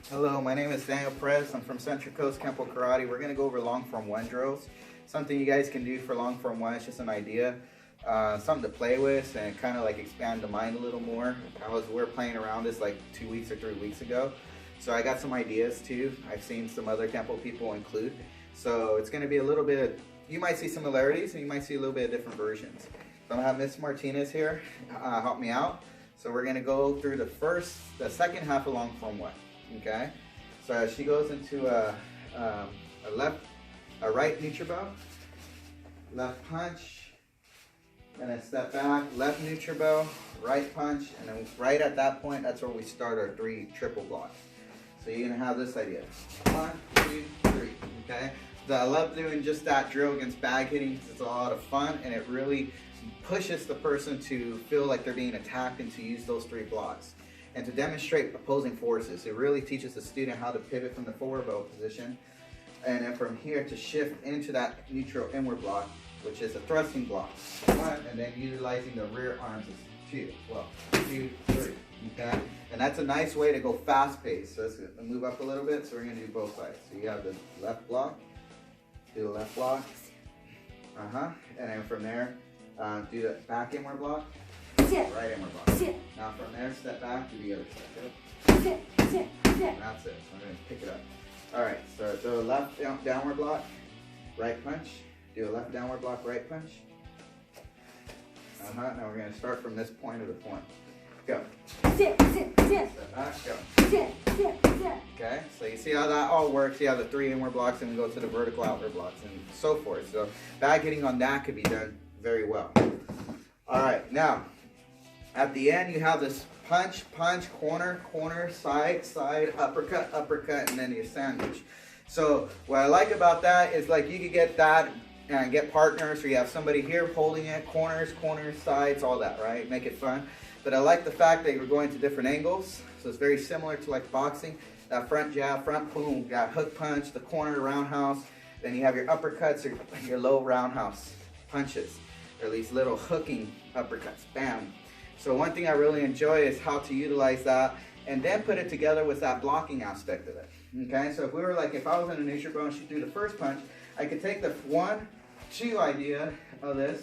Hello, my name is Daniel Perez. I'm from Central Coast Kenpo Karate. We're going to go over long form one drills. Something you guys can do for long form one. It's just an idea, something to play with and kind of like expand the mind a little more. We were playing around this like 2 weeks or 3 weeks ago. So I got some ideas too. I've seen some other Kenpo people include. So it's going to be a little bit, you might see similarities and you might see a little bit of different versions. So I'm going to have Miss Martinez here help me out. So we're going to go through the second half of long form one. Okay, so she goes into a right neutral bow, left punch, and then step back, left neutral bow, right punch, and then right at that point, that's where we start our 3 triple blocks. So you're gonna have this idea: 1, 2, 3. Okay. I love doing just that drill against bag hitting because it's a lot of fun and it really pushes the person to feel like they're being attacked and to use those 3 blocks. And to demonstrate opposing forces. It really teaches the student how to pivot from the forward bow position and then from here to shift into that neutral inward block, which is a thrusting block. 1, and then utilizing the rear arms as 2. Well, 2, 3. Okay? And that's a nice way to go fast paced. So let's move up a little bit. So we're going to do both sides. So you have the left block, do the left block. And then from there, do the back inward block. Right inward block. Now from there, step back to the other side. That's it. So I'm going to pick it up. Alright, so do a left downward block, right punch. Do a left downward block, right punch. Now we're going to start from this point of the point. Go. Step back, go. Okay, so you see how that all works. You have the 3 inward blocks and we go to the vertical outward blocks and so forth. So bag hitting on that could be done very well. Alright, now at the end, you have this punch, corner, side, uppercut, and then your sandwich. So what I like about that is like you could get that and get partners, or you have somebody here holding it, corners, sides, all that, right? Make it fun. But I like the fact that you're going to different angles. So it's very similar to like boxing. That front jab, front boom, you got hook punch, the corner roundhouse. Then you have your uppercuts or your low roundhouse punches, or these little hooking uppercuts, bam. So one thing I really enjoy is how to utilize that and then put it together with that blocking aspect of it. Okay, so if I was in a neutral bow and she threw the first punch, I could take the 1, 2 idea of this,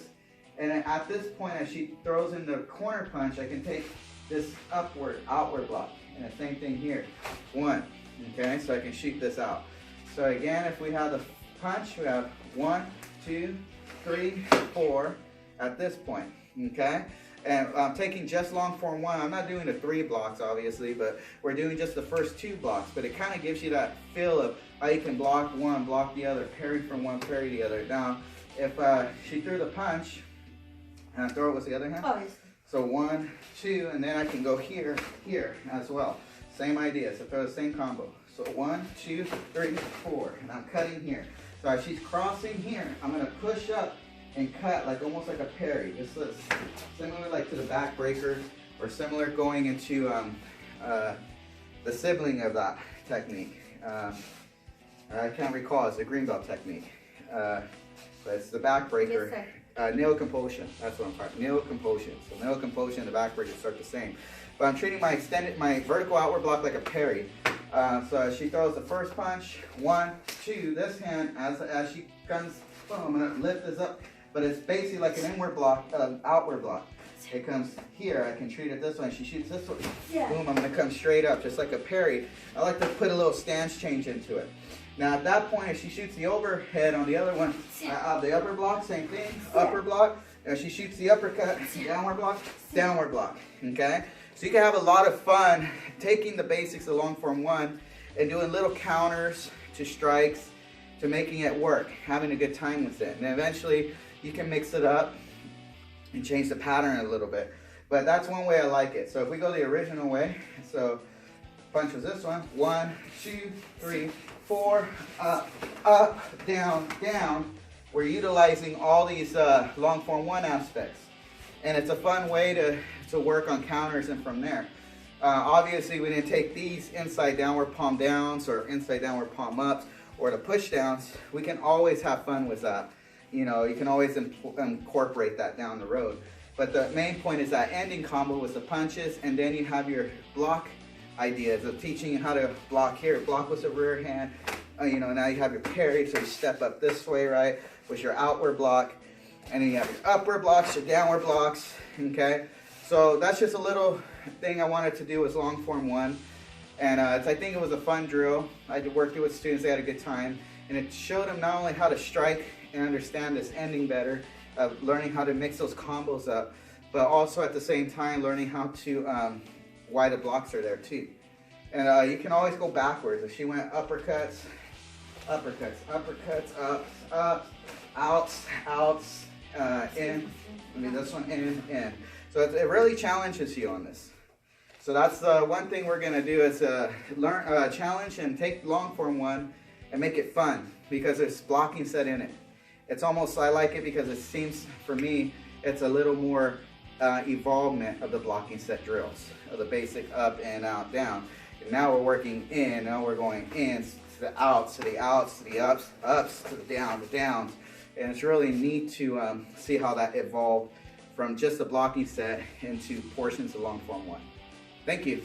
and then at this point as she throws in the corner punch, I can take this outward block, and the same thing here. 1, okay, so I can shoot this out. So again, if we have the punch, we have 1, 2, 3, 4 at this point, okay? And I'm taking just long form 1. I'm not doing the 3 blocks, obviously, but we're doing just the first 2 blocks. But it kind of gives you that feel of how you can block one, block the other, parry from one, parry the other. Now, if she threw the punch, and I throw it with the other hand. Oh, yes. So 1, 2, and then I can go here as well. Same idea. So throw the same combo. So 1, 2, 3, 4, and I'm cutting here. So as she's crossing here, I'm going to push up and cut like almost like a parry. This is similar like to the back breaker, or similar going into the sibling of that technique. I can't recall, it's the green belt technique. But it's the back breaker. Nail compulsion, that's what I'm talking about. Nail compulsion. So nail compulsion and the back breaker start the same. But I'm treating my vertical outward block like a parry. So she throws the first punch, 1, 2, this hand, as she comes, boom, I'm gonna lift this up. But it's basically like an inward block, outward block. It comes here, I can treat it this way. She shoots this way, boom, I'm gonna come straight up, just like a parry. I like to put a little stance change into it. Now at that point, if she shoots the overhead on the other one, the upper block, same thing, upper block. If she shoots the uppercut, downward block, okay? So you can have a lot of fun taking the basics of long form 1 and doing little counters to strikes, to making it work, having a good time with it. And eventually, you can mix it up and change the pattern a little bit. But that's one way I like it. So if we go the original way, so punch was this one. 1, 2, 3, 4, up, down. We're utilizing all these long form 1 aspects. And it's a fun way to work on counters and from there. Obviously, we didn't take these inside downward palm downs or inside downward palm ups or the push downs. We can always have fun with that. You know, you can always incorporate that down the road. But the main point is that ending combo with the punches, and then you have your block ideas of teaching you how to block here. Block with the rear hand. You know, now you have your parry, so you step up this way, right, with your outward block. And then you have your upward blocks, your downward blocks, okay? So that's just a little thing I wanted to do with long form 1. And I think it was a fun drill. I worked it with students, they had a good time. And it showed them not only how to strike and understand this ending better, learning how to mix those combos up, but also at the same time learning how to, why the blocks are there too. And you can always go backwards. If she went uppercuts, uppercuts, uppercuts, up, outs, outs, in. I mean, this one, in. So it really challenges you on this. So that's the one thing we're gonna do is learn, challenge and take long form 1 and make it fun because there's blocking set in it. It's almost, I like it because it seems, for me, it's a little more evolvement of the blocking set drills, of the basic up and out, down. And now we're working in, now we're going in to the outs, to the outs, to the ups, ups, to the downs. And it's really neat to see how that evolved from just a blocking set into portions of long form 1. Thank you.